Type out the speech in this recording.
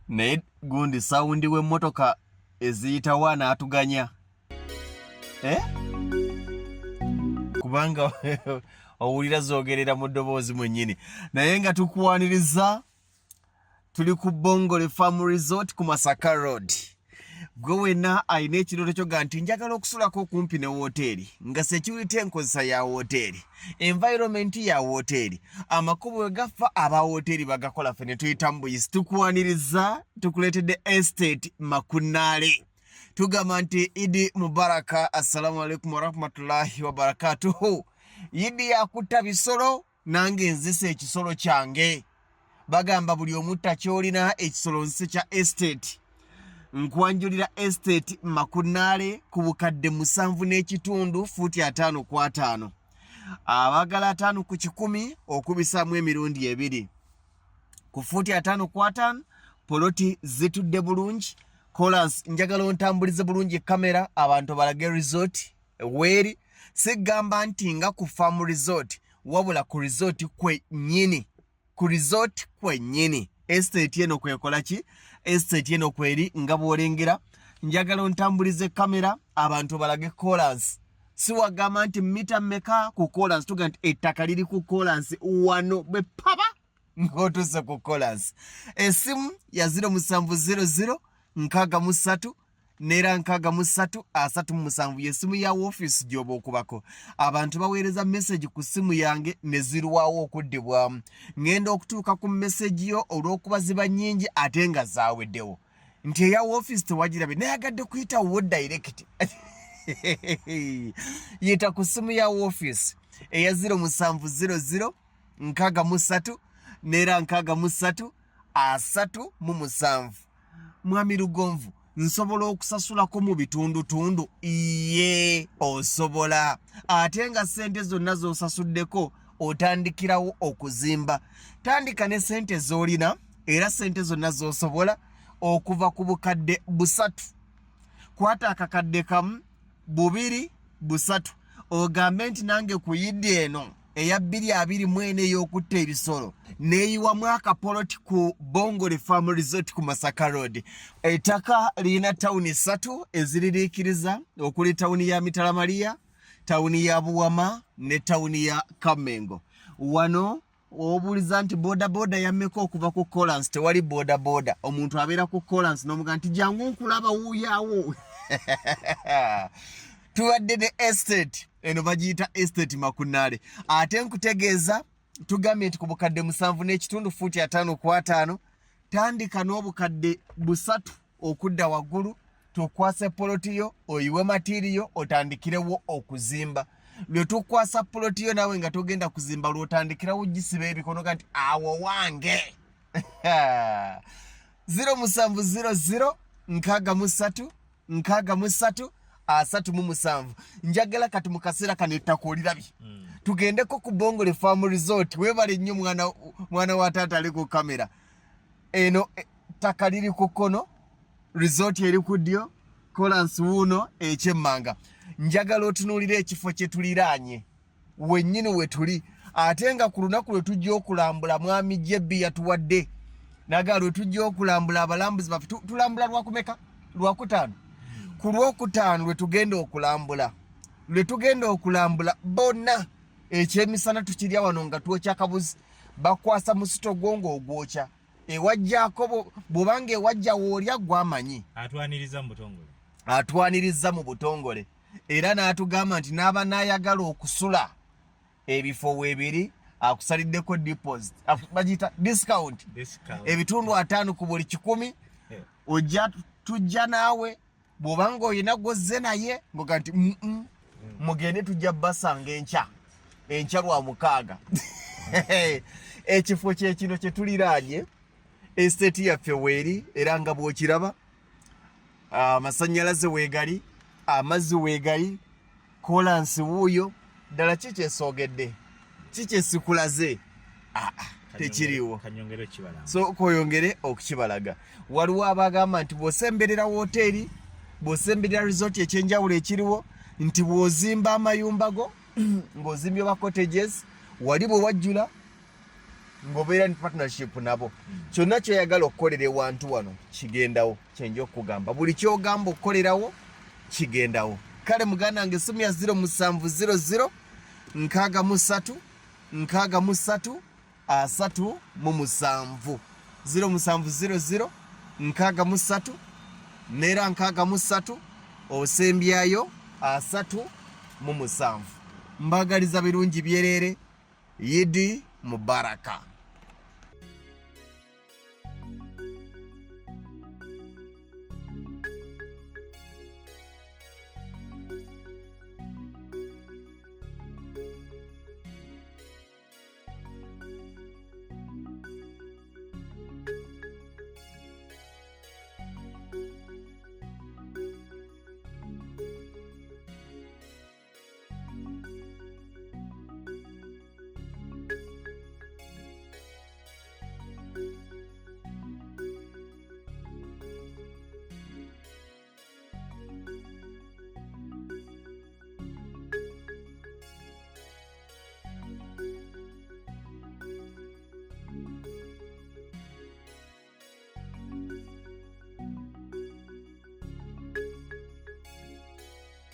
naye gundi sawundi w'emmotoka eziyitawo anaatuganya kubanga owulira zoogerera mu ddoboozi mwennyini. Naye nga tukuwaniriza tuli ku Bongole Farm Resort ku Masaka Road. Gwe wenna alina ekirooto kyo ga nti njagala okusulako kumpi ne wooteeri, nga security enkozesa ya wooteeri, environment ya wooteeri, amakubo we gafa aba wooteeri bagakola ffe ne tuyita mu buyisi. Tukuwaniriza tukuleetedde estate Makunaale. Tugamba nti Idi Mubaraka, assalamu alaikum warahmatullahi wabarakatuhu. Idi yakutta bisolo nange nzise ekisolo kyange. Bagamba buli omutta kyolina ekisolo nzise kya estate. Nkwanjulira estate Makunaale ku bukadde 7.5 fuuti 5x5. Abagala 5 ku 10 okubisaamu emirundi ebiri. Ku fuuti 5x5 poloti zitudde bulungi. Kolas njagala ontambulize bulungi kamera abantu balage resort weri. Sigamba nti nga ku Farm Resort wabula ku resort kwennyini. Ku resort kwennyini. Estate eno kwekola ki? Estate eno kweri nga bwolengera. Njagala ontambulize kamera abantu balage Kolas. Si wagamba nti mita mmeka ku Kolas, tuga nti ettaka liri ku Kolas wano bwe papa ng'otuse ku Kolas. Esimu ya 0700 63 nera 63 37 yesimu ya office jobo okubako. Abantu baweereza message ku simu yange ne zirwawo okuddibwamu. Ngenda okutuuka ku message yo olw'okuba ziba nnyingi ate nga zaaweddewo. Nti eya office tewagirabe nayagadde kuyita wo direct. Yita ku simu ya office eya 0700 63 nera 63 37. Mwami Lugonvu, nsobola okusasulako mu bitundu iye osobola. Ate nga sente zonna z'osasuddeko otandikirawo okuzimba. Tandika ne sente z'olina era sente zonna z'osobola okuva ku bukadde 3. Kwata akakadde kamu 2 3 ogambe nti nange kuyidde eno eya 224 ey'okutta ebisolo neeyiwamu akapoloti ku Bongole Farm Resort ku Masaka Road. Ettaka lirina tawuni 3 eziririikiriza okuli tawuni ya Mitalamaliya, tawuni ya Buwama ne tawuni ya Kamengo. Wano obuuliza nti boda yammeka okuva ku Kolas, tewali boda. Omuntu abeera ku Kolas n'omuga nti jangu nkulaba wuuyaawo. Tuwadde ne estate eno bagiyita estate Makunaale. Ate nkutegeeza tugambye nti ku bukadde 7.5 fuuti 5x5 tandika n'obukadde 3 okudda waggulu tukwase polotiyo oyiwe matiriyo otandikirewo okuzimba. Lwe tukwasa polotiyo nawe nga togenda kuzimba lwotandikirawo gisiba ebikono kati awo wange. 0700 63 63 37. Njagala kati mu kaseera kano ettaka olirabye. Tugendeko ku Bongole Farm Resort. Webale nnyo mwana wa taata ali ku kamera. Eno ttaka liri ku kkono, resort eri ku ddyo, Kolas wuuno ekyemmanga. Njagala otunuulira ekifo kye tuliraanye wennyini we tuli. Ate nga ku lunaku lwe tujja okulambula mwami Jebbi yatuwadde. Nagala lwe tujja okulambula abalambuzi baffe tulambula lwakumeka? Lwakutaano. Ku Lwokutaano lwe tugenda okulambula bonna ekyemisana tukirya wano nga twokya kabuzi bakwasa mu sito gongo ogwokya ewajjako bw'obanga ewajja woolya gwamanyi atwaniriza mu butongole era n'atugamba nti n'aba n'ayagala okusula ebifo weebiri akusaliddeko deposit bagiyita discount ebitundu 5 ku buli 10 ojja tujja naawe bw'obanga oyina gozze naye ngoga nti mugende tujja basanga enkya lwa 6. Ekifo kyekino kye tuliraanye estate yaffe weeri era nga bw'okiraba amasannyalaze weegali, amazzi weegali, Kolas wuuyo. Ddala kikyesoogedde kikyesikulaze tekiriwo so koyongere okukibalaga. Waliwo abagamba nti bw'osemberera wooteeri, bw'osemberera resort ekyenjawulo ekiriwo nti bw'ozimba amayumba go ng'ozimbye ba cottages wali bwe wajjula ngobeera ni partnership nabo kyonna kyoyagala okukolera ewantu wano kigendawo kyenja okugamba buli kyogamba okukolerawo kigendawo kale muganda wange esimu ya 0700 63 63 37 0700 63 nera 63 osembyayo 37 mbagaliza birungi byerere Yidi Mubaraka.